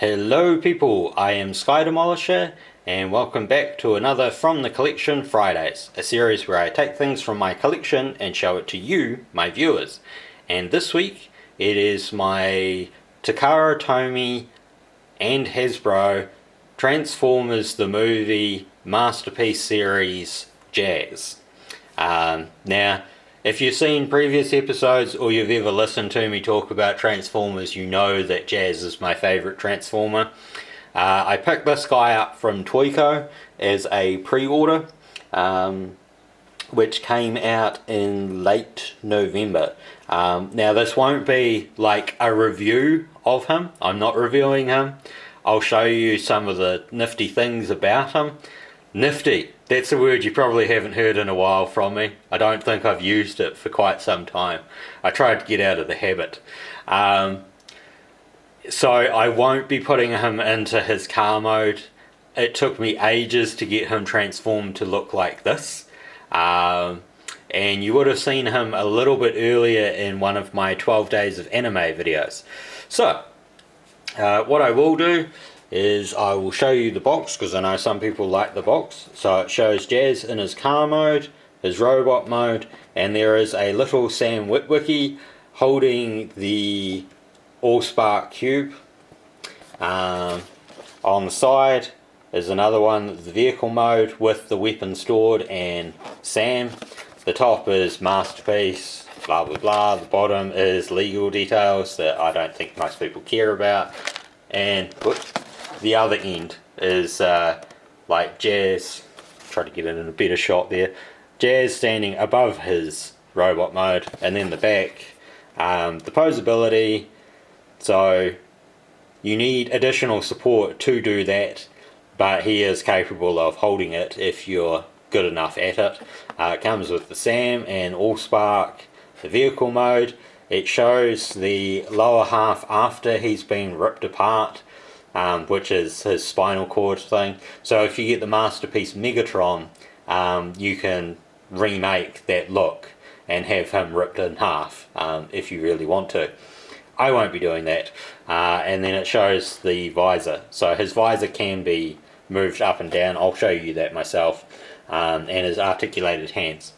Hello people, I am Sky Demolisher and welcome back to another From the Collection Fridays, a series where I take things from my collection and show it to you, my viewers. And this week it is my Takara Tomy and Hasbro Transformers the Movie Masterpiece Series Jazz. Now, if you've seen previous episodes or you've ever listened to me talk about Transformers, you know that Jazz is my favourite Transformer. I picked this guy up from Toyco as a pre-order, which came out in late November. Now this won't be like a review of him, I'm not reviewing him. I'll show you some of the nifty things about him. Nifty, that's a word you probably haven't heard in a while from me. I don't think I've used it for quite some time. I tried to get out of the habit. So I won't be putting him into his car mode. It took me ages to get him transformed to look like this. And you would have seen him a little bit earlier in one of my 12 Days of Anime videos. So, what I will do is I will show you the box, because I know some people like the box. So it shows Jazz in his car mode, his robot mode, and there is a little Sam Witwicky holding the Allspark cube. On the side is another one, the vehicle mode with the weapon stored and Sam. The top is Masterpiece, blah blah blah. The bottom is legal details that I don't think most people care about. And the other end is like Jazz, try to get it in a better shot there, Jazz standing above his robot mode, and then the back, the posability. So you need additional support to do that, but he is capable of holding it if you're good enough at it. It comes with the Sam and Allspark, the vehicle mode. It shows the lower half after he's been ripped apart, which is his spinal cord thing. So if you get the Masterpiece Megatron, you can remake that look and have him ripped in half if you really want to. I won't be doing that. And then it shows the visor. So his visor can be moved up and down. I'll show you that myself. And his articulated hands.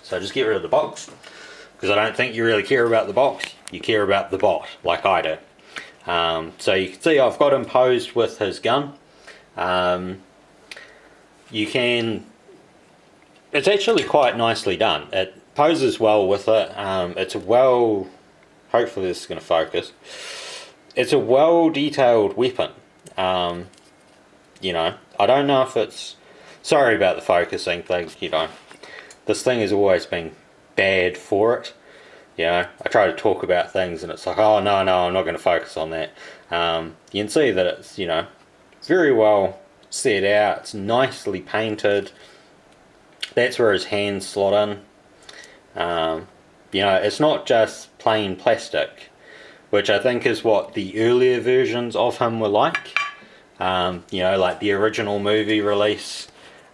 So just get rid of the box, because I don't think you really care about the box. You care about the bot, like I do. So you can see I've got him posed with his gun. It's actually quite nicely done. It poses well with it. Hopefully this is going to focus. It's a well detailed weapon. You know, I don't know if it's, sorry about the focusing thing, you know, this thing has always been bad for it. You know, I try to talk about things and it's like, oh no, I'm not going to focus on that. You can see that it's, you know, very well set out. It's nicely painted. That's where his hands slot in. You know, it's not just plain plastic, which I think is what the earlier versions of him were like. You know, like the original movie release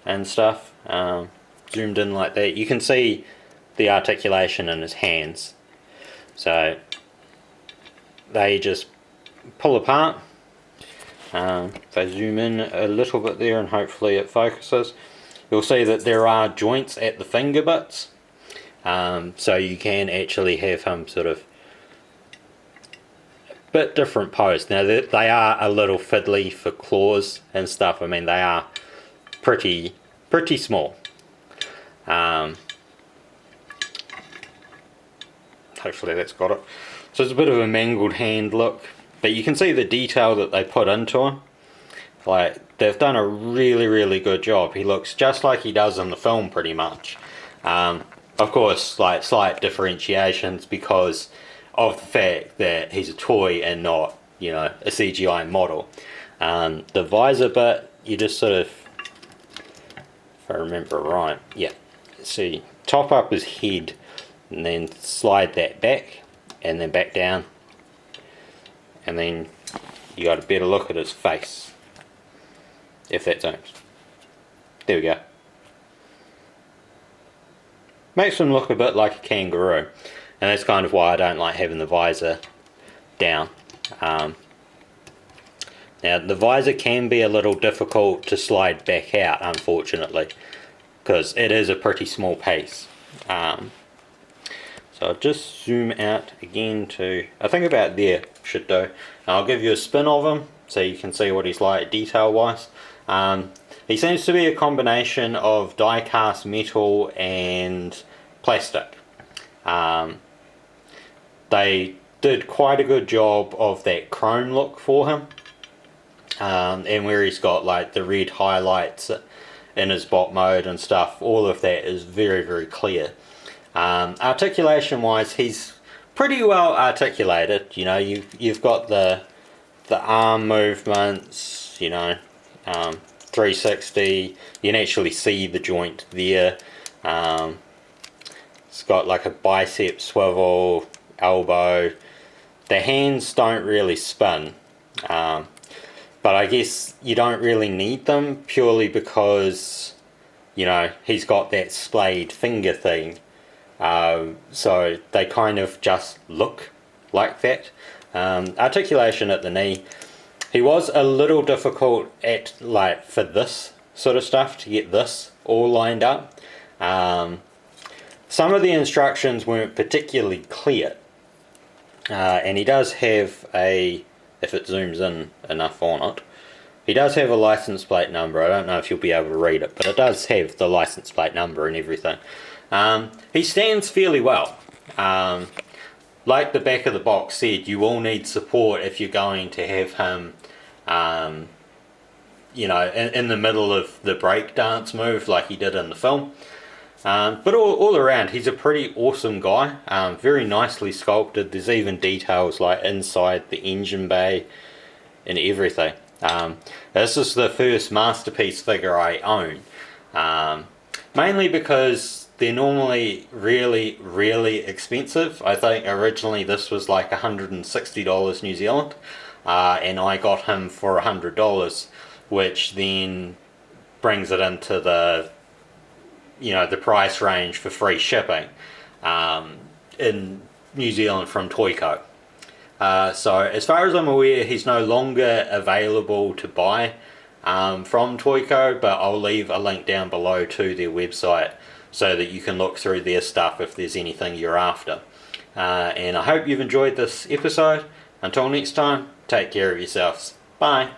and stuff. Zoomed in like that. You can see the articulation in his hands, so they just pull apart. If I zoom in a little bit there and hopefully it focuses, you'll see that there are joints at the finger bits, so you can actually have him sort of a bit different pose. Now they are a little fiddly for claws and stuff. I mean, they are pretty small. Hopefully that's got it. So it's a bit of a mangled hand look, but you can see the detail that they put into him. Like, they've done a really good job. He looks just like he does in the film pretty much. Of course, like slight differentiations because of the fact that he's a toy and not, you know, a CGI model. The visor bit, you just sort of, if I remember right, yeah, see, top up his head and then slide that back and then back down, and then you got a better look at his face, if that zooms. There we go. Makes him look a bit like a kangaroo, and that's kind of why I don't like having the visor down. Now the visor can be a little difficult to slide back out, unfortunately, because it is a pretty small piece. So I'll just zoom out again to, I think about there should do. I'll give you a spin of him so you can see what he's like detail wise. He seems to be a combination of die cast metal and plastic. They did quite a good job of that chrome look for him, and where he's got like the red highlights in his bot mode and stuff, all of that is very, very clear. Articulation wise, he's pretty well articulated. You know, you've got the arm movements, you know, 360, you can actually see the joint there. It's got like a bicep swivel, elbow. The hands don't really spin, but I guess you don't really need them purely because, you know, he's got that splayed finger thing, so they kind of just look like that. Articulation at the knee, he was a little difficult at, like, for this sort of stuff to get this all lined up. Some of the instructions weren't particularly clear, and he does have a, if it zooms in enough on it, he does have a license plate number. I don't know if you'll be able to read it, but it does have the license plate number and everything. He stands fairly well. Like the back of the box said, you will need support if you're going to have him, you know, in the middle of the break dance move like he did in the film. But all around, he's a pretty awesome guy. Very nicely sculpted. There's even details like inside the engine bay and everything. This is the first Masterpiece figure I own. Mainly because they're normally really, really expensive. I think originally this was like $160 New Zealand, and I got him for $100, which then brings it into the, you know, the price range for free shipping in New Zealand from Toyco. So as far as I'm aware, he's no longer available to buy from Toyco, but I'll leave a link down below to their website so that you can look through their stuff if there's anything you're after. And I hope you've enjoyed this episode. Until next time, take care of yourselves. Bye.